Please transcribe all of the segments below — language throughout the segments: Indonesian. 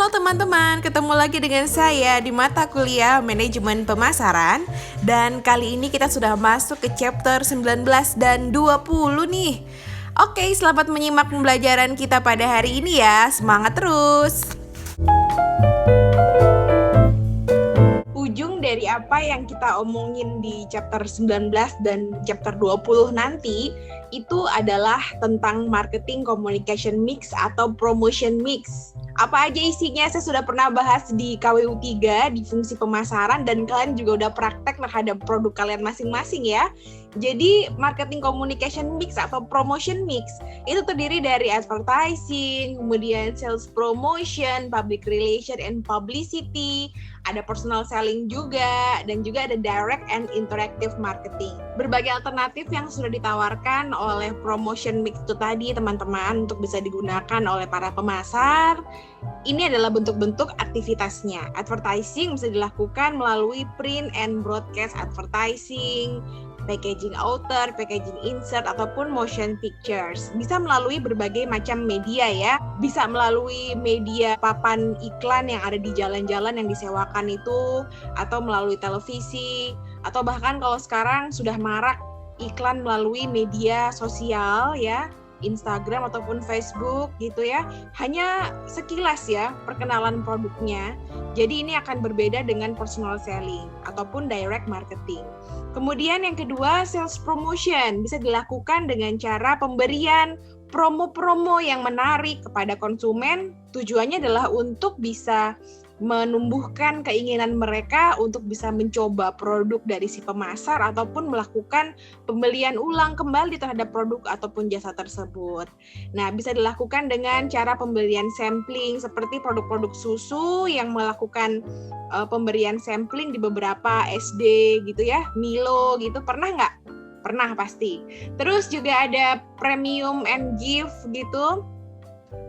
Halo teman-teman, ketemu lagi dengan saya di mata kuliah Manajemen Pemasaran. Dan kali ini kita sudah masuk ke chapter 19 dan 20 nih. Oke, selamat menyimak pembelajaran kita pada hari ini ya. Semangat terus! Ujung dari apa yang kita omongin di chapter 19 dan chapter 20 nanti itu adalah tentang marketing communication mix atau promotion mix. Apa aja isinya saya sudah pernah bahas di KWU 3 di fungsi pemasaran dan kalian juga udah praktek terhadap produk kalian masing-masing ya. Jadi marketing communication mix atau promotion mix itu terdiri dari advertising, kemudian sales promotion, public relation and publicity, ada personal selling juga, dan juga ada direct and interactive marketing. Berbagai alternatif yang sudah ditawarkan oleh promotion mix itu tadi teman-teman untuk bisa digunakan oleh para pemasar. Ini adalah bentuk-bentuk aktivitasnya. Advertising bisa dilakukan melalui print and broadcast advertising, packaging outer, packaging insert, ataupun motion pictures. Bisa melalui berbagai macam media ya. Bisa melalui media papan iklan yang ada di jalan-jalan yang disewakan itu, atau melalui televisi, atau bahkan kalau sekarang sudah marak iklan melalui media sosial ya, Instagram ataupun Facebook gitu ya. Hanya sekilas ya perkenalan produknya. Jadi ini akan berbeda dengan personal selling ataupun direct marketing. Kemudian yang kedua, sales promotion bisa dilakukan dengan cara pemberian promo-promo yang menarik kepada konsumen. Tujuannya adalah untuk bisa menumbuhkan keinginan mereka untuk bisa mencoba produk dari si pemasar ataupun melakukan pembelian ulang kembali terhadap produk ataupun jasa tersebut. Nah, bisa dilakukan dengan cara pemberian sampling seperti produk-produk susu yang melakukan pemberian sampling di beberapa SD gitu ya, Milo gitu. Pernah nggak? Pernah pasti. Terus juga ada premium and gift gitu.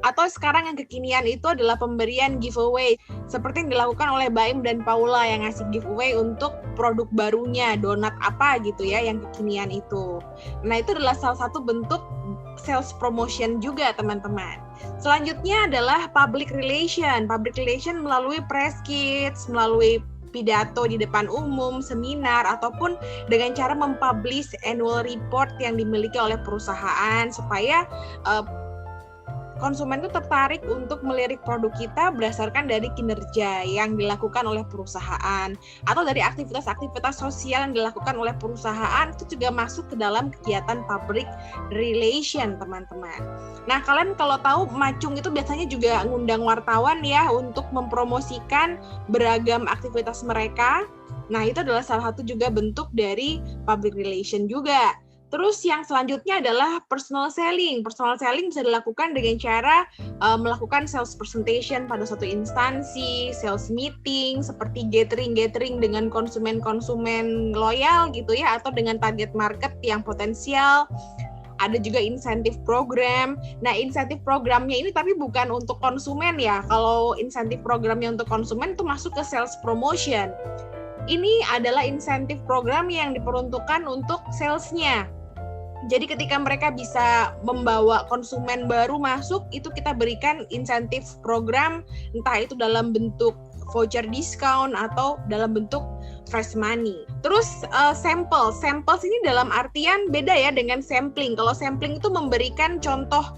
Atau sekarang yang kekinian itu adalah pemberian giveaway seperti yang dilakukan oleh Baim dan Paula yang ngasih giveaway untuk produk barunya, donat apa gitu ya yang kekinian itu. Nah, itu adalah salah satu bentuk sales promotion juga teman-teman. Selanjutnya adalah public relation. Public relation melalui press kits, melalui pidato di depan umum, seminar, ataupun dengan cara mempublish annual report yang dimiliki oleh perusahaan supaya konsumen itu tertarik untuk melirik produk kita berdasarkan dari kinerja yang dilakukan oleh perusahaan atau dari aktivitas-aktivitas sosial yang dilakukan oleh perusahaan itu juga masuk ke dalam kegiatan public relation teman-teman. Nah, kalian kalau tahu Macung itu biasanya juga ngundang wartawan ya untuk mempromosikan beragam aktivitas mereka. Nah, itu adalah salah satu juga bentuk dari public relation juga. Terus yang selanjutnya adalah personal selling. Personal selling bisa dilakukan dengan cara melakukan sales presentation pada suatu instansi, sales meeting, seperti gathering dengan konsumen-konsumen loyal gitu ya, atau dengan target market yang potensial. Ada juga insentif program. Nah, insentif programnya ini tapi bukan untuk konsumen ya. Kalau insentif programnya untuk konsumen itu masuk ke sales promotion. Ini adalah insentif program yang diperuntukkan untuk salesnya. Jadi ketika mereka bisa membawa konsumen baru masuk, itu kita berikan insentif program, entah itu dalam bentuk voucher discount atau dalam bentuk fresh money. Terus samples ini dalam artian beda ya dengan sampling. Kalau sampling itu memberikan contoh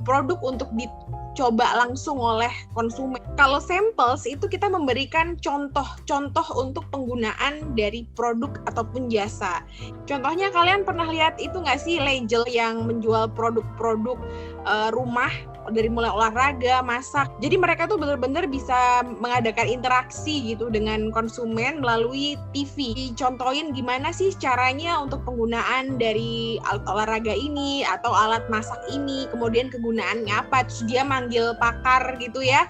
produk untuk dicoba langsung oleh konsumen. Kalau samples itu kita memberikan contoh untuk penggunaan dari produk ataupun jasa. Contohnya kalian pernah lihat itu nggak sih Legel yang menjual produk-produk rumah dari mulai olahraga, masak. Jadi mereka tuh benar-benar bisa mengadakan interaksi gitu dengan konsumen melalui TV. Contohin gimana sih caranya untuk penggunaan dari alat olahraga ini atau alat masak ini, kemudian kegunaannya apa. Terus dia manggil pakar gitu ya,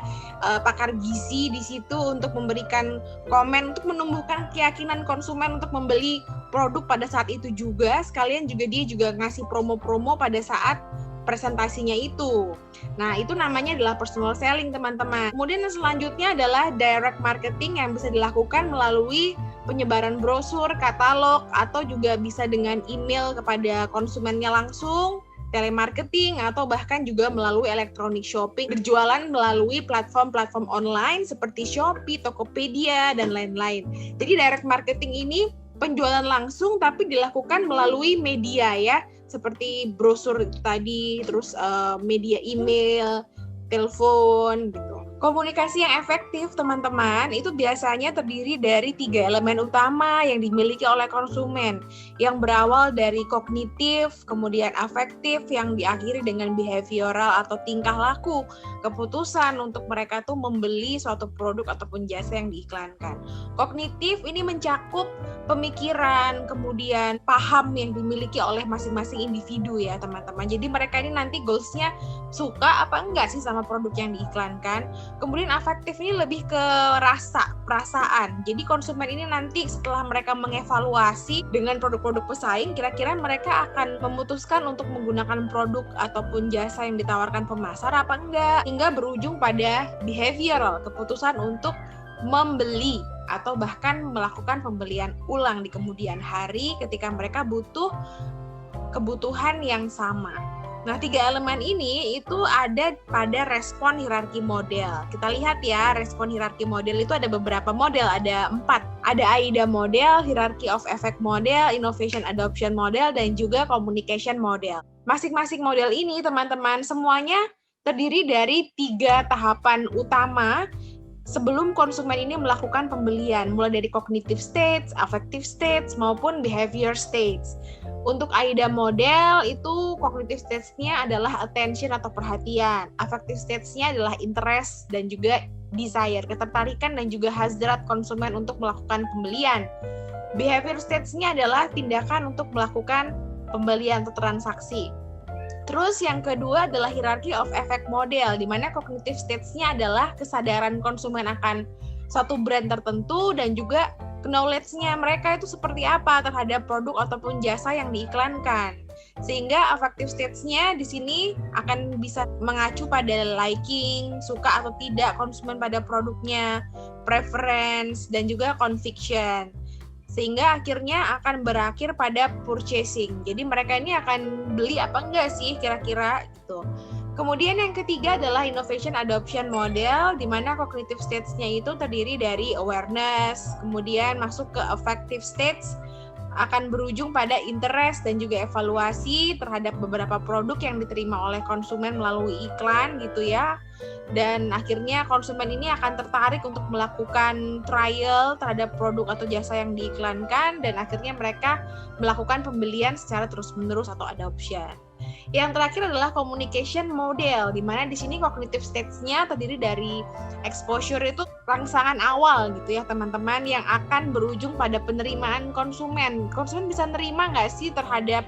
pakar gizi di situ untuk memberikan komen untuk menumbuhkan keyakinan konsumen untuk membeli produk pada saat itu juga. Sekalian juga dia juga ngasih promo-promo pada saat presentasinya itu. Nah, itu namanya adalah personal selling, teman-teman. Kemudian yang selanjutnya adalah direct marketing yang bisa dilakukan melalui penyebaran brosur, katalog, atau juga bisa dengan email kepada konsumennya langsung. telemarketing, atau bahkan juga melalui electronic shopping, berjualan melalui platform-platform online seperti Shopee, Tokopedia, dan lain-lain. Jadi direct marketing ini penjualan langsung tapi dilakukan melalui media ya, seperti brosur itu tadi, terus media email, telepon gitu. Komunikasi yang efektif, teman-teman, itu biasanya terdiri dari 3 elemen utama yang dimiliki oleh konsumen, yang berawal dari kognitif, kemudian afektif, yang diakhiri dengan behavioral atau tingkah laku, keputusan untuk mereka tuh membeli suatu produk ataupun jasa yang diiklankan. Kognitif ini mencakup pemikiran, kemudian paham yang dimiliki oleh masing-masing individu ya, teman-teman. Jadi mereka ini nanti goals-nya suka apa enggak sih sama produk yang diiklankan. Kemudian afektif ini lebih ke perasaan. Jadi konsumen ini nanti setelah mereka mengevaluasi dengan produk-produk pesaing, kira-kira mereka akan memutuskan untuk menggunakan produk ataupun jasa yang ditawarkan pemasar apa enggak, hingga berujung pada behavioral, keputusan untuk membeli atau bahkan melakukan pembelian ulang di kemudian hari ketika mereka butuh kebutuhan yang sama. Nah, 3 elemen ini itu ada pada respon hierarki model. Kita lihat ya, respon hierarki model itu ada beberapa model, ada 4. Ada AIDA model, hierarchy of effect model, innovation adoption model, dan juga communication model. Masing-masing model ini, teman-teman, semuanya terdiri dari 3 tahapan utama sebelum konsumen ini melakukan pembelian, mulai dari cognitive states, affective states, maupun behavior states. Untuk AIDA model itu cognitive states-nya adalah attention atau perhatian, affective states-nya adalah interest dan juga desire, ketertarikan dan juga hasrat konsumen untuk melakukan pembelian. Behavior states-nya adalah tindakan untuk melakukan pembelian atau transaksi. Terus yang kedua adalah hierarchy of effect model, di mana cognitive states-nya adalah kesadaran konsumen akan suatu brand tertentu dan juga knowledge-nya mereka itu seperti apa terhadap produk ataupun jasa yang diiklankan. Sehingga affective states-nya di sini akan bisa mengacu pada liking, suka atau tidak konsumen pada produknya, preference, dan juga conviction. Sehingga akhirnya akan berakhir pada purchasing. Jadi mereka ini akan beli apa enggak sih kira-kira gitu. Kemudian yang ketiga adalah innovation adoption model, di mana cognitive states-nya itu terdiri dari awareness, kemudian masuk ke affective states, akan berujung pada interest dan juga evaluasi terhadap beberapa produk yang diterima oleh konsumen melalui iklan gitu ya. Dan akhirnya konsumen ini akan tertarik untuk melakukan trial terhadap produk atau jasa yang diiklankan, dan akhirnya mereka melakukan pembelian secara terus-menerus atau adoption. Yang terakhir adalah communication model, di mana di sini cognitive states-nya terdiri dari exposure, itu rangsangan awal gitu ya teman-teman, yang akan berujung pada penerimaan konsumen. Konsumen bisa nerima nggak sih terhadap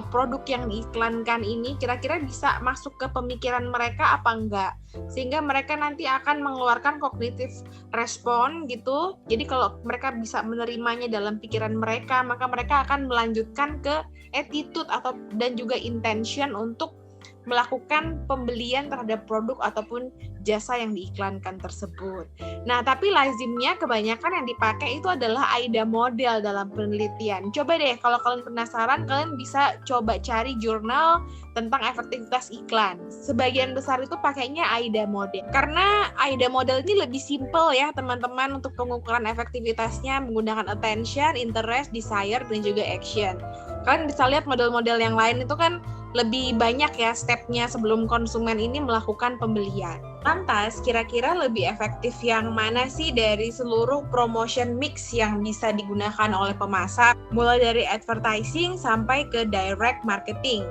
produk yang diiklankan ini, kira-kira bisa masuk ke pemikiran mereka apa enggak, sehingga mereka nanti akan mengeluarkan cognitive respon gitu. Jadi kalau mereka bisa menerimanya dalam pikiran mereka, maka mereka akan melanjutkan ke attitude atau dan juga intention untuk melakukan pembelian terhadap produk ataupun jasa yang diiklankan tersebut. Nah, tapi lazimnya kebanyakan yang dipakai itu adalah AIDA model dalam penelitian. Coba deh, kalau kalian penasaran, kalian bisa coba cari jurnal tentang efektivitas iklan. Sebagian besar itu pakainya AIDA model. Karena AIDA model ini lebih simple ya, teman-teman, untuk pengukuran efektivitasnya menggunakan attention, interest, desire, dan juga action. Kalian bisa lihat model-model yang lain itu kan lebih banyak ya stepnya sebelum konsumen ini melakukan pembelian. Lantas, kira-kira lebih efektif yang mana sih dari seluruh promotion mix yang bisa digunakan oleh pemasar, mulai dari advertising sampai ke direct marketing?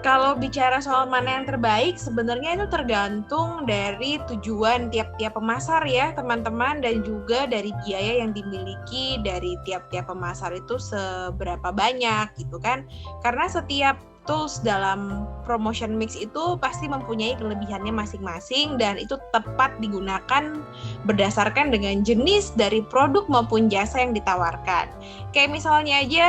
Kalau bicara soal mana yang terbaik, sebenarnya itu tergantung dari tujuan tiap-tiap pemasar ya, teman-teman, dan juga dari biaya yang dimiliki dari tiap-tiap pemasar itu seberapa banyak gitu kan. Karena setiap tools dalam promotion mix itu pasti mempunyai kelebihannya masing-masing, dan itu tepat digunakan berdasarkan dengan jenis dari produk maupun jasa yang ditawarkan. Kayak misalnya aja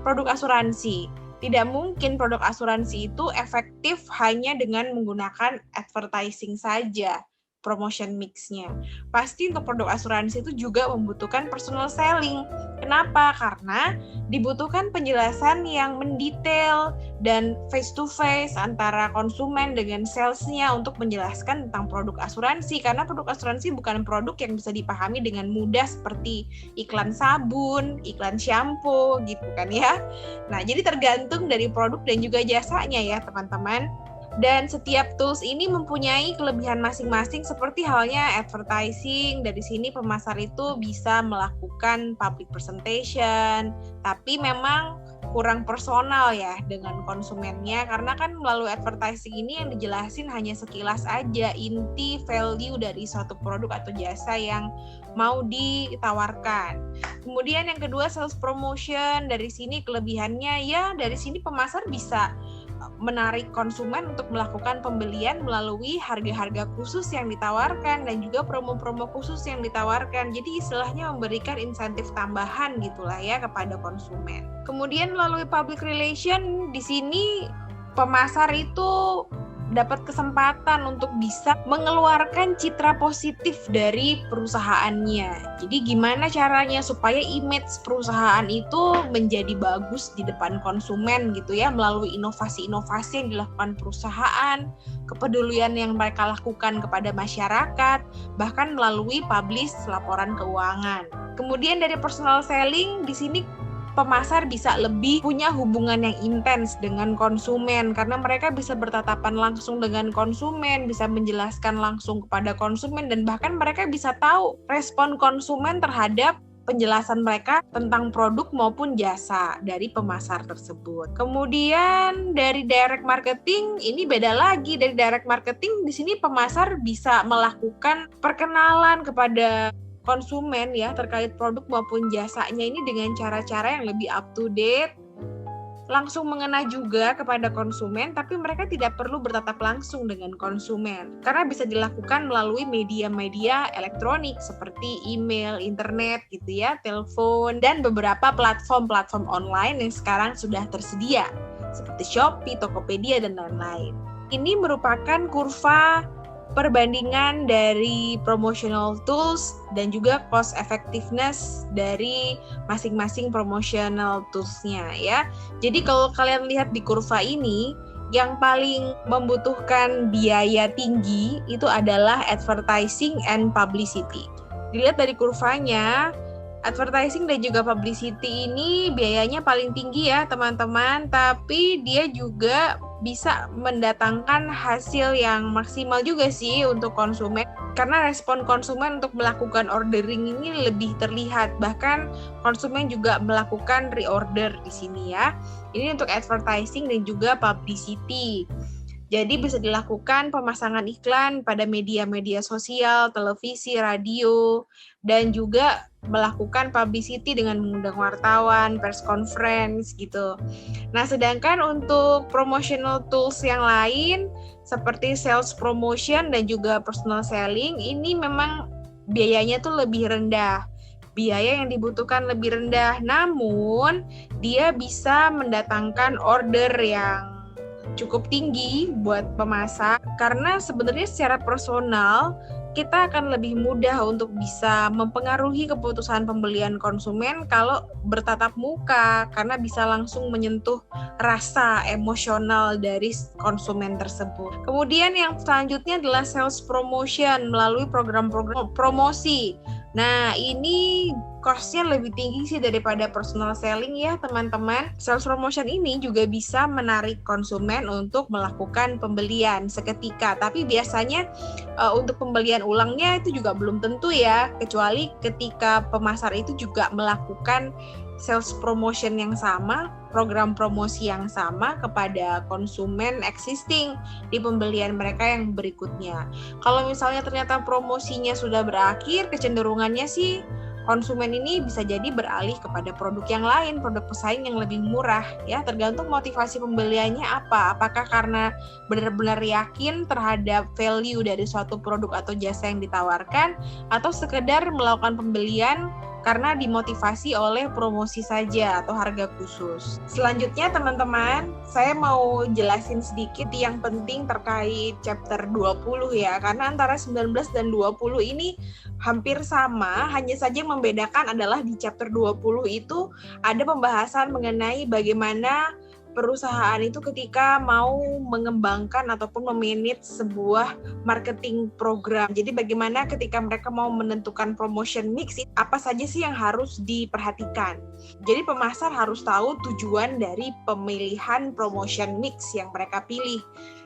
produk asuransi. Tidak mungkin produk asuransi itu efektif hanya dengan menggunakan advertising saja. promotion mix-nya. Pasti untuk produk asuransi itu juga membutuhkan personal selling. Kenapa? Karena dibutuhkan penjelasan yang mendetail dan face to face antara konsumen dengan sales-nya untuk menjelaskan tentang produk asuransi. Karena produk asuransi bukan produk yang bisa dipahami dengan mudah seperti iklan sabun, iklan shampoo gitu kan ya. Nah, jadi tergantung dari produk dan juga jasanya ya teman-teman. Dan setiap tools ini mempunyai kelebihan masing-masing seperti halnya advertising. Dari sini pemasar itu bisa melakukan public presentation, tapi memang kurang personal ya dengan konsumennya, karena kan melalui advertising ini yang dijelasin hanya sekilas aja inti value dari suatu produk atau jasa yang mau ditawarkan. Kemudian yang kedua sales promotion. Dari sini kelebihannya ya, dari sini pemasar bisa menarik konsumen untuk melakukan pembelian melalui harga-harga khusus yang ditawarkan dan juga promo-promo khusus yang ditawarkan. Jadi istilahnya memberikan insentif tambahan gitulah ya kepada konsumen. Kemudian melalui public relation, di sini pemasar itu dapat kesempatan untuk bisa mengeluarkan citra positif dari perusahaannya. Jadi gimana caranya supaya image perusahaan itu menjadi bagus di depan konsumen gitu ya, melalui inovasi-inovasi yang dilakukan perusahaan, kepedulian yang mereka lakukan kepada masyarakat, bahkan melalui publish laporan keuangan. Kemudian dari personal selling, di sini pemasar bisa lebih punya hubungan yang intens dengan konsumen karena mereka bisa bertatapan langsung dengan konsumen, bisa menjelaskan langsung kepada konsumen, dan bahkan mereka bisa tahu respon konsumen terhadap penjelasan mereka tentang produk maupun jasa dari pemasar tersebut. Kemudian dari direct marketing, ini beda lagi. Dari direct marketing, di sini pemasar bisa melakukan perkenalan kepada konsumen ya terkait produk maupun jasanya ini dengan cara-cara yang lebih up to date, langsung mengena juga kepada konsumen, tapi mereka tidak perlu bertatap langsung dengan konsumen karena bisa dilakukan melalui media-media elektronik seperti email, internet gitu ya, telepon, dan beberapa platform-platform online yang sekarang sudah tersedia seperti Shopee, Tokopedia, dan lain-lain. Ini merupakan kurva perbandingan dari promotional tools dan juga cost effectiveness dari masing-masing promotional tools-nya ya. Jadi kalau kalian lihat di kurva ini, yang paling membutuhkan biaya tinggi itu adalah advertising and publicity. Dilihat dari kurvanya, advertising dan juga publicity ini biayanya paling tinggi ya teman-teman, tapi dia juga bisa mendatangkan hasil yang maksimal juga sih untuk konsumen karena respon konsumen untuk melakukan ordering ini lebih terlihat, bahkan konsumen juga melakukan reorder di sini ya. Ini untuk advertising dan juga publicity. Jadi bisa dilakukan pemasangan iklan pada media-media sosial, televisi, radio, dan juga melakukan publicity dengan mengundang wartawan, press conference gitu. Nah, sedangkan untuk promotional tools yang lain seperti sales promotion dan juga personal selling, ini memang biayanya tuh lebih rendah. Biaya yang dibutuhkan lebih rendah, namun dia bisa mendatangkan order yang cukup tinggi buat pemasar karena sebenarnya secara personal kita akan lebih mudah untuk bisa mempengaruhi keputusan pembelian konsumen kalau bertatap muka karena bisa langsung menyentuh rasa emosional dari konsumen tersebut. Kemudian yang selanjutnya adalah sales promotion melalui program-program promosi. Nah, ini cost-nya lebih tinggi sih daripada personal selling ya teman-teman. Sales promotion ini juga bisa menarik konsumen untuk melakukan pembelian seketika. Tapi biasanya untuk pembelian ulangnya itu juga belum tentu ya, kecuali ketika pemasar itu juga melakukan sales promotion yang sama, program promosi yang sama kepada konsumen existing di pembelian mereka yang berikutnya. Kalau misalnya ternyata promosinya sudah berakhir, kecenderungannya sih konsumen ini bisa jadi beralih kepada produk yang lain, produk pesaing yang lebih murah ya, tergantung motivasi pembeliannya apa. Apakah karena benar-benar yakin terhadap value dari suatu produk atau jasa yang ditawarkan, atau sekedar melakukan pembelian karena dimotivasi oleh promosi saja atau harga khusus. Selanjutnya teman-teman, saya mau jelasin sedikit yang penting terkait chapter 20 ya, karena antara 19 dan 20 ini hampir sama, hanya saja yang membedakan adalah di chapter 20 itu ada pembahasan mengenai bagaimana perusahaan itu ketika mau mengembangkan ataupun memanage sebuah marketing program. Jadi bagaimana ketika mereka mau menentukan promotion mix, apa saja sih yang harus diperhatikan. Jadi pemasar harus tahu tujuan dari pemilihan promotion mix yang mereka pilih.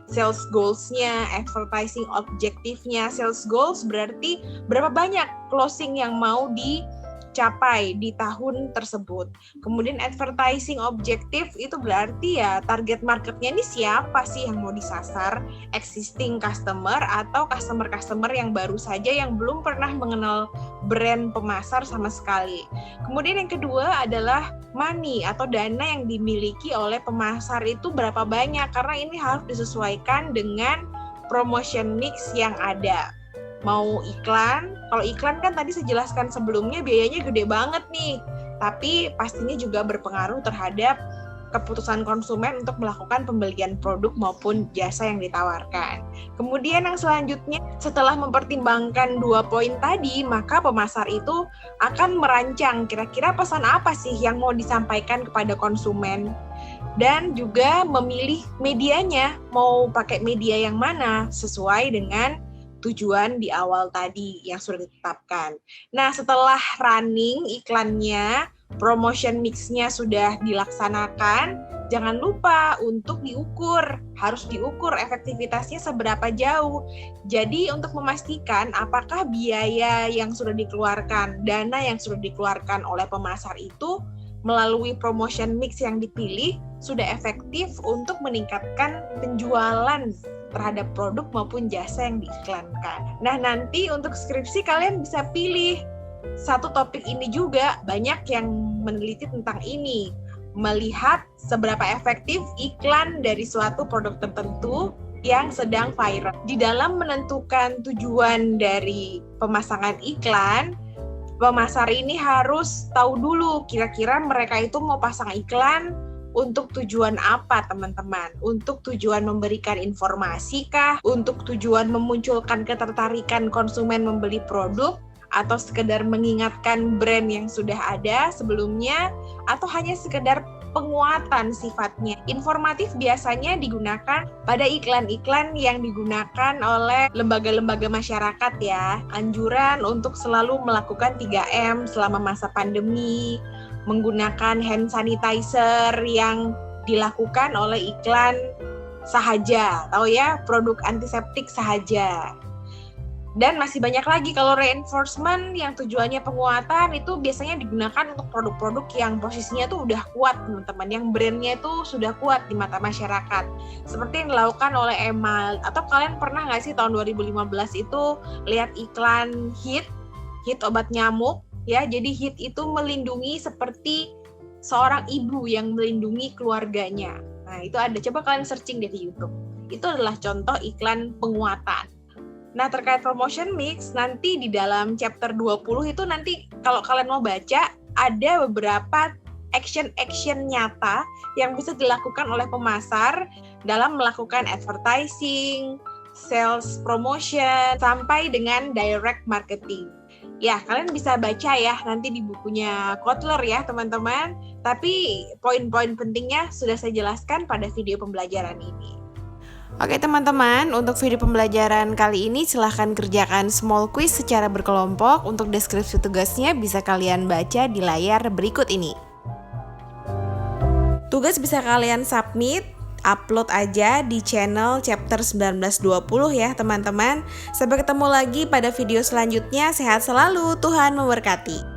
Sales goals-nya, advertising objektifnya. Sales goals berarti berapa banyak closing yang mau dicapai di tahun tersebut. Kemudian advertising objektif itu berarti ya target marketnya ini siapa sih yang mau disasar, existing customer atau customer yang baru saja yang belum pernah mengenal brand pemasar sama sekali. Kemudian yang kedua adalah money atau dana yang dimiliki oleh pemasar itu berapa banyak, karena ini harus disesuaikan dengan promotion mix yang ada. Mau iklan, kalau iklan kan tadi saya jelaskan sebelumnya biayanya gede banget nih, tapi pastinya juga berpengaruh terhadap keputusan konsumen untuk melakukan pembelian produk maupun jasa yang ditawarkan. Kemudian yang selanjutnya, setelah mempertimbangkan 2 poin tadi, maka pemasar itu akan merancang kira-kira pesan apa sih yang mau disampaikan kepada konsumen, dan juga memilih medianya, mau pakai media yang mana sesuai dengan tujuan di awal tadi yang sudah ditetapkan. Nah, setelah running iklannya, promotion mix-nya sudah dilaksanakan, jangan lupa untuk diukur. Harus diukur efektivitasnya seberapa jauh. Jadi untuk memastikan apakah biaya yang sudah dikeluarkan, dana yang sudah dikeluarkan oleh pemasar itu melalui promotion mix yang dipilih sudah efektif untuk meningkatkan penjualan terhadap produk maupun jasa yang diiklankan. Nah, nanti untuk skripsi kalian bisa pilih satu topik ini juga, banyak yang meneliti tentang ini, melihat seberapa efektif iklan dari suatu produk tertentu yang sedang viral. Di dalam menentukan tujuan dari pemasangan iklan, pemasar ini harus tahu dulu kira-kira mereka itu mau pasang iklan untuk tujuan apa, teman-teman? Untuk tujuan memberikan informasi kah? Untuk tujuan memunculkan ketertarikan konsumen membeli produk? Atau sekedar mengingatkan brand yang sudah ada sebelumnya? Atau hanya sekedar penguatan sifatnya? Informatif biasanya digunakan pada iklan-iklan yang digunakan oleh lembaga-lembaga masyarakat ya. Anjuran untuk selalu melakukan 3M selama masa pandemi, menggunakan hand sanitizer yang dilakukan oleh iklan Sahaja, tahu ya, produk antiseptik Sahaja. Dan masih banyak lagi. Kalau reinforcement yang tujuannya penguatan itu biasanya digunakan untuk produk-produk yang posisinya tuh udah kuat, teman-teman, yang brandnya itu sudah kuat di mata masyarakat. Seperti yang dilakukan oleh Emal. Atau kalian pernah nggak sih tahun 2015 itu lihat iklan hit obat nyamuk? Ya, jadi HIT itu melindungi seperti seorang ibu yang melindungi keluarganya. Nah, itu ada. Coba kalian searching di YouTube. Itu adalah contoh iklan penguatan. Nah, terkait promotion mix, nanti di dalam chapter 20 itu nanti kalau kalian mau baca, ada beberapa action-action nyata yang bisa dilakukan oleh pemasar dalam melakukan advertising, sales promotion, sampai dengan direct marketing. Ya, kalian bisa baca ya nanti di bukunya Kotler ya, teman-teman. Tapi poin-poin pentingnya sudah saya jelaskan pada video pembelajaran ini. Oke teman-teman, untuk video pembelajaran kali ini silahkan kerjakan small quiz secara berkelompok. Untuk deskripsi tugasnya bisa kalian baca di layar berikut ini. Tugas bisa kalian submit, upload aja di channel chapter 1920 ya teman-teman. Sampai ketemu lagi pada video selanjutnya. Sehat selalu, Tuhan memberkati.